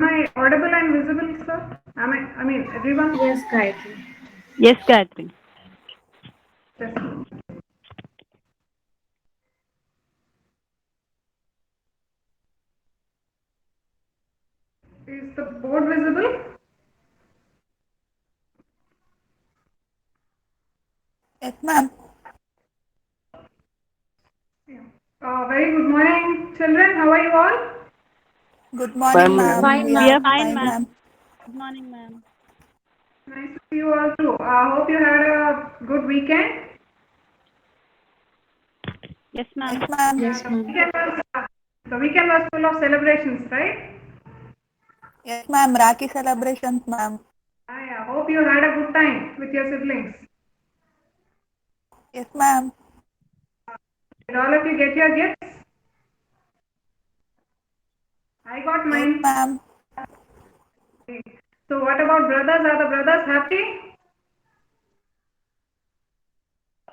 Am I audible and visible, sir? I mean, everyone? Yes, Gayatri. Yes, Catherine. Yes. Is the board visible? Yes, ma'am. Yeah. Very good morning, children. How are you all? Good morning, ma'am. Fine, We We are are ma'am. fine, fine, ma'am. ma'am. Good morning, ma'am. Nice to see you all too. Hope you had a good weekend. Yes, Yes, ma'am. ma'am. Yes, The ma'am. weekend was, the weekend was full of celebrations, right? Yes, ma'am. Rakhi celebrations, ma'am. I hope you had a good time with your siblings. Yes, ma'am. Did all of you get your gifts? I got Yes, mine. ma'am. Okay. So what about brothers? Are the brothers happy?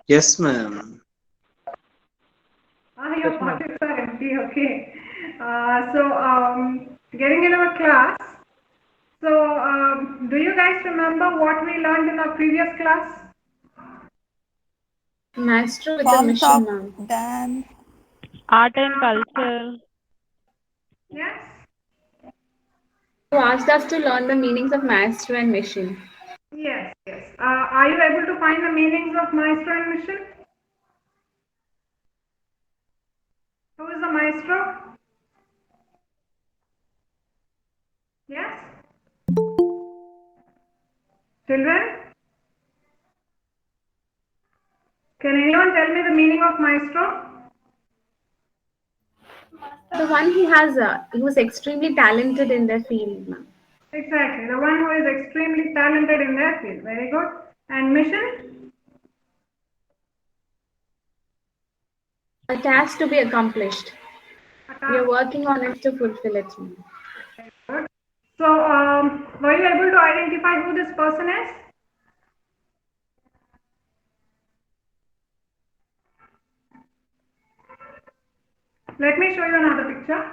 Yes, ma'am. Your pockets are empty. Okay. Getting into a class. So, do you guys remember what we learned in our previous class? Maestro with a Forms mission, of ma'am. dance. Art and culture. Yes. You asked us to learn the meanings of maestro and mission. Yes. Yes. Are you able to find the meanings of maestro and mission? Who is the maestro? Yes. Children, can anyone tell me the meaning of maestro? The one he was extremely talented in their field, ma'am. Exactly, the one who is extremely talented in their field. Very good. And mission? A task to be accomplished. A We are task. working on it to fulfill it, ma'am. Very good. So, were you able to identify who this person is? Let me show you another picture.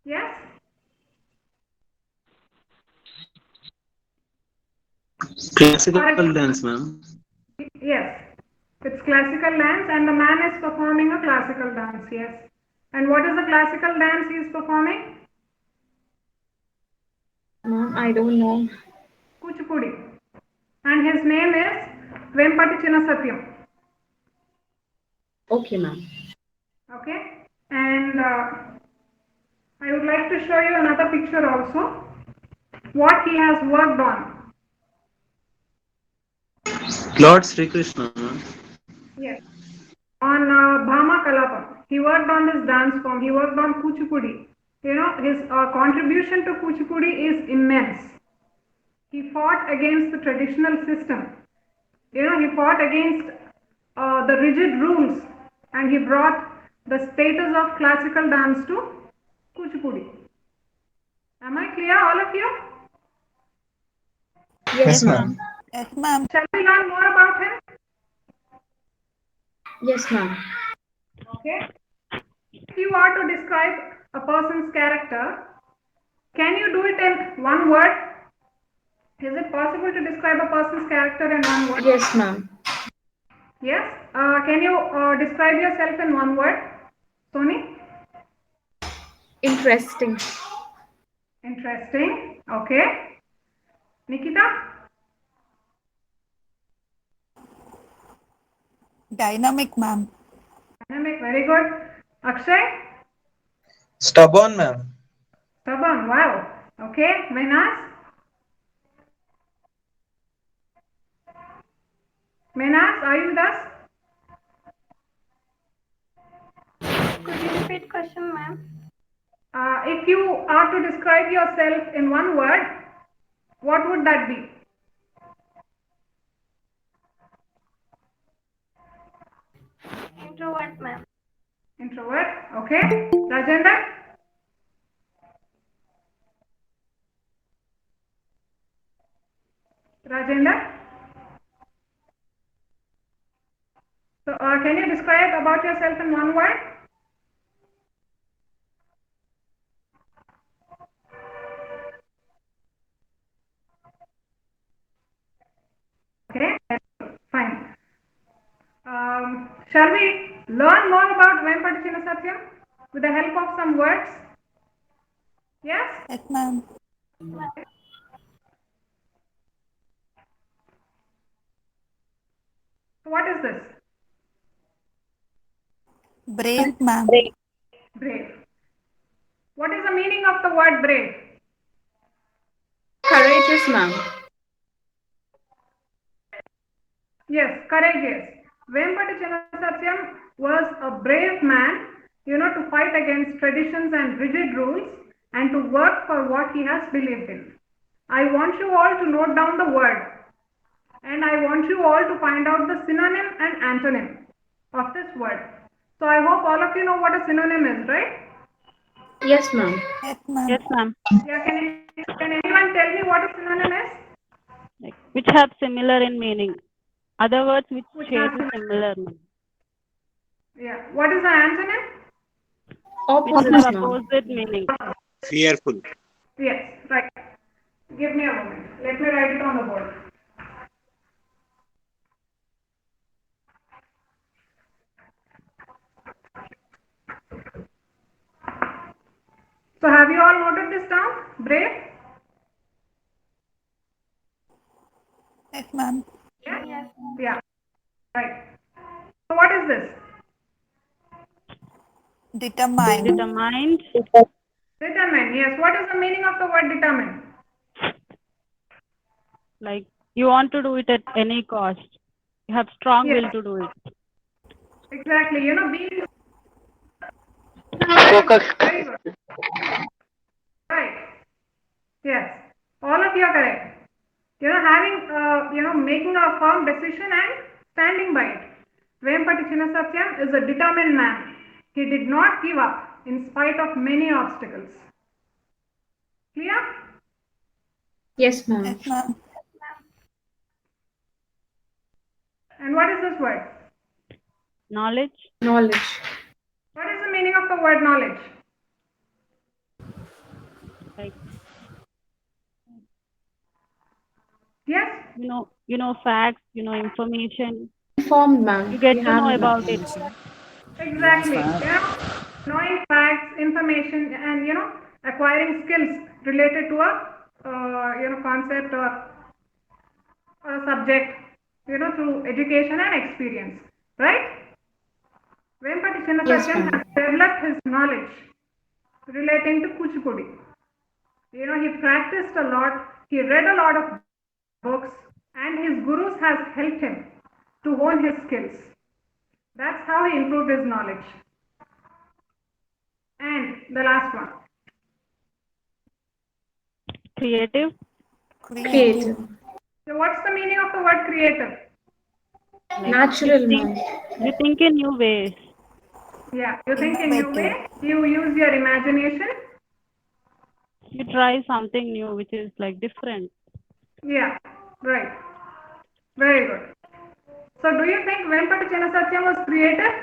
Yes? Classical dance, ma'am. Yes. It's classical dance and the man is performing a classical dance. Yes. And what is the classical dance he is performing? Ma'am, I don't know. Kuchipudi. And his name is Vempati Chinnasatyam. Okay, ma'am. Okay. And I would like to show you another picture also. What he has worked on. Lord Sri Krishna, ma'am. Yes. On Bhama Kalapam. He worked on this dance form. He worked on Kuchipudi. You know, his contribution to Kuchipudi is immense. He fought against the traditional system. You know, he fought against the rigid rules and he brought the status of classical dance to Kuchipudi. Am I clear, all of you? Yes, Yes, ma'am. ma'am. Yes, ma'am. Shall we learn more about him? Yes, ma'am. Okay. If you are to describe a person's character, can you do it in one word? Is it possible to describe a person's character in one word? Yes, ma'am. Yes. Can you describe yourself in one word? Soni? Interesting. Interesting. Okay. Nikita? Dynamic, ma'am. Dynamic. Very good. Akshay? Stubborn, ma'am. Stubborn. Wow. Okay. Menas? Menas, are you with us? Could you repeat question, ma'am? If you are to describe yourself in one word, what would that be? Introvert, ma'am. Introvert. Okay. Rajendra? Rajendra? can you describe about yourself in one word? Okay, fine. Shall we learn more about Vempati Chinna Satyam with the help of some words? Yes? Yes, ma'am. So what is this? Brave, ma'am. Brave. What is the meaning of the word brave? Courageous, ma'am. Yes, courageous. Vempati Chinna Satyam was a brave man, to fight against traditions and rigid rules and to work for what he has believed in. I want you all to note down the word and I want you all to find out the synonym and antonym of this word. So I hope all of you know what a synonym is, right? Yes, ma'am. Yes, ma'am. Yes, ma'am. Yeah, can anyone tell me what a synonym is? Like, which have similar in meaning. Other words which Which share have the similar meaning. Yeah. What is the antonym? Which Opposites, have ma'am. opposite meaning. Fearful. Yes, right. Give me a moment. Let me write it on the board. So have you all noted this down? Brave? Yes, ma'am. Yeah? Yeah. Right. So what is this? Determined. Determined. Determined. Yes. What is the meaning of the word determined? Like you want to do it at any cost. You have strong Yes. will to do it. Exactly. Being Focused. very good. Right. Yes. All of you are correct. Making a firm decision and standing by it. Vempati Chinna Satyam is a determined man. He did not give up in spite of many obstacles. Clear? Yes, ma'am. Yes, ma'am. And what is this word? Knowledge. Knowledge. What is the meaning of the word knowledge? Like Yes? you know facts, information. Informed, ma'am. You get We to have know knowledge. about it. Exactly. Knowing facts, information, and acquiring skills related to a concept or a subject, through education and experience, right? Vempati Chinna Yes, Satyam ma'am. has developed his knowledge relating to Kuchipudi. He practiced a lot. He read a lot of books, and his gurus has helped him to hone his skills. That's how he improved his knowledge. And the last one. Creative. Creative. So what's the meaning of the word creative? Like Natural, ma'am. you think in new ways. Yeah, you think in new way, Innovative. you use your imagination. You try something new which is like different. Yeah, right. Very good. So do you think Vempati Chinna Satyam was creative?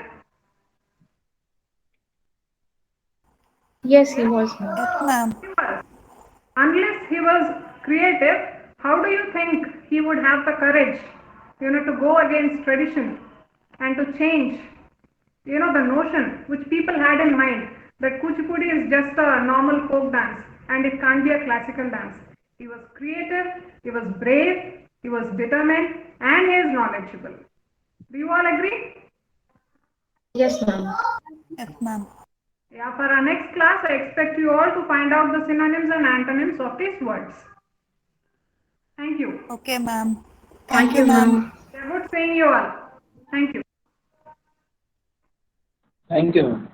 Yes, he was, ma'am. Yes, ma'am. He was. Unless he was creative, how do you think he would have the courage, to go against tradition and to change, the notion which people had in mind that Kuchipudi is just a normal folk dance and it can't be a classical dance. He was creative, he was brave, he was determined, and he is knowledgeable. Do you all agree? Yes, ma'am. Yes, ma'am. Yeah, for our next class, I expect you all to find out the synonyms and antonyms of these words. Thank you. Okay, ma'am. Thank you, ma'am. Good seeing you all. Thank you. Thank you.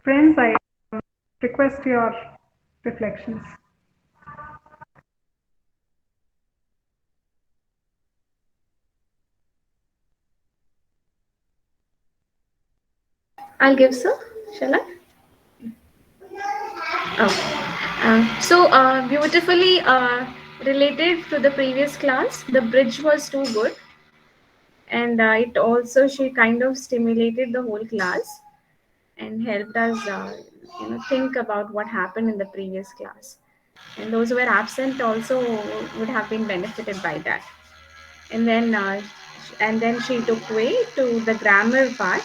Friends, I request your reflections. I'll give, sir. Shall I? Okay. Beautifully related to the previous class, the bridge was too good, and it also she kind of stimulated the whole class and helped us, think about what happened in the previous class. And those who were absent also would have been benefited by that. And then she took way to the grammar part.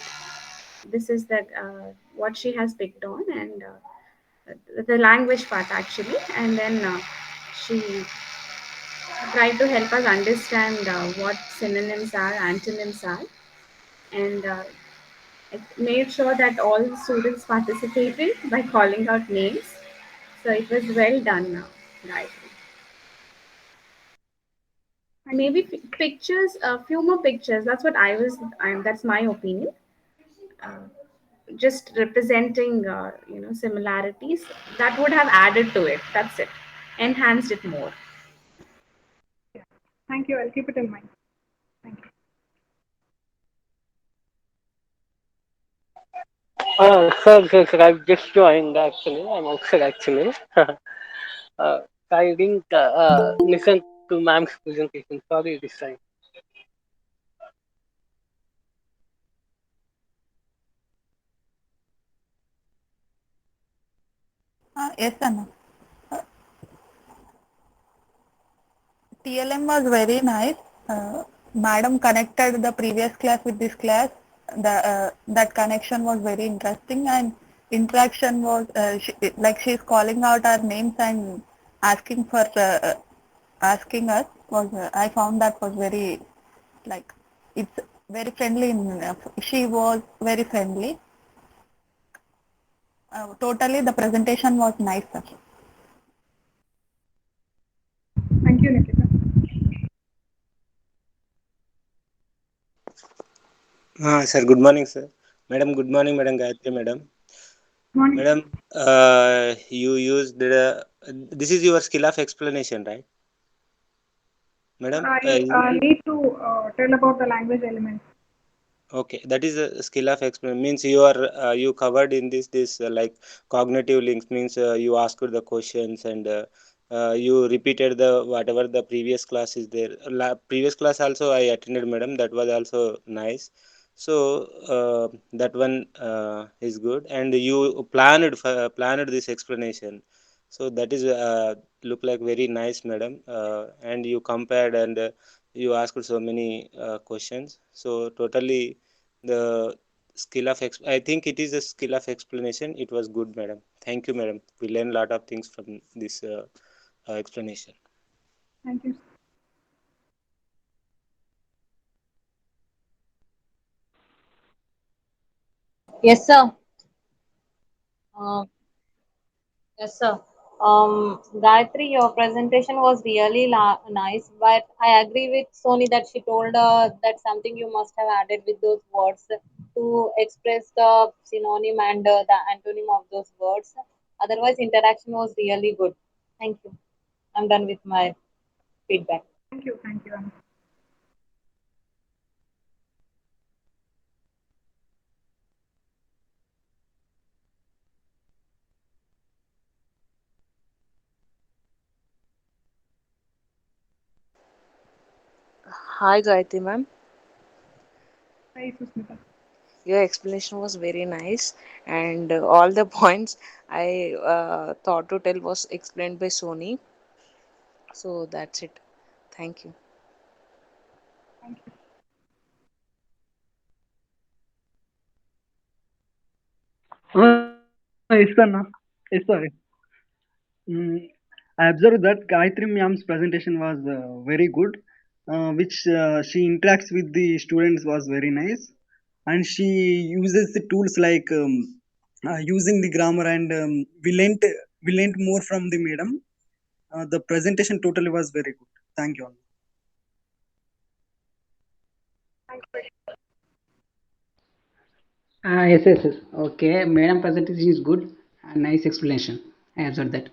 This is the what she has picked on, and the language part actually. And then she tried to help us understand what synonyms are, antonyms are, and it made sure that all students participated by calling out names. So it was well done now, Gayatri. Maybe pictures, a few more pictures. That's what that's my opinion. Uh, just representing, similarities that would have added to it. That's it, enhanced it more. Yeah. Thank you. I'll keep it in mind. Thank you. Sir, I've just joined actually. I'm outside actually. I didn't listen to ma'am's presentation. Sorry this time. Yes, Anna. TLM was very nice. Madam connected the previous class with this class. That connection was very interesting, and interaction was like she's calling out our names and asking for asking us was I found that was very like it's very friendly. She was very friendly. Totally, the presentation was nice, sir. Thank you, Nikita. Sir, good morning, sir. Madam, good morning, Madam Gayatri, Madam. Morning. Madam, you used this is your skill of explanation, right? Madam, I need to tell about the language elements. okay, that is a skill of explanation. Means you are you covered in this like cognitive links. Means you asked the questions and you repeated the whatever the previous class is there. Previous class also I attended, Madam. That was also nice. So that one is good, and you planned this explanation. So that is look like very nice, Madam. And you compared and you asked so many questions. So totally the skill of I think it is a skill of explanation. It was good, Madam. Thank you, Madam. We learned a lot of things from this explanation. Thank you. Yes, sir. Uh, yes, sir. Gayatri, your presentation was really nice, but I agree with Sony that she told that something you must have added with those words to express the synonym and the antonym of those words. Otherwise, interaction was really good. Thank you. I'm done with my feedback. Thank you. Thank you, Anna. Hi Gayatri ma'am, Hi, Susmita. your explanation was very nice, and all the points I thought to tell was explained by Sony. So that's it. Thank you. Thank you. Yes, sir. No. Yes, sir. I observed that Gayatri ma'am's presentation was very good, which she interacts with the students was very nice, and she uses the tools like using the grammar, and we learnt more from the madam. The presentation totally was very good. Thank you all. Thank you. Yes. Okay, Madam presentation is good and nice explanation. I observed that.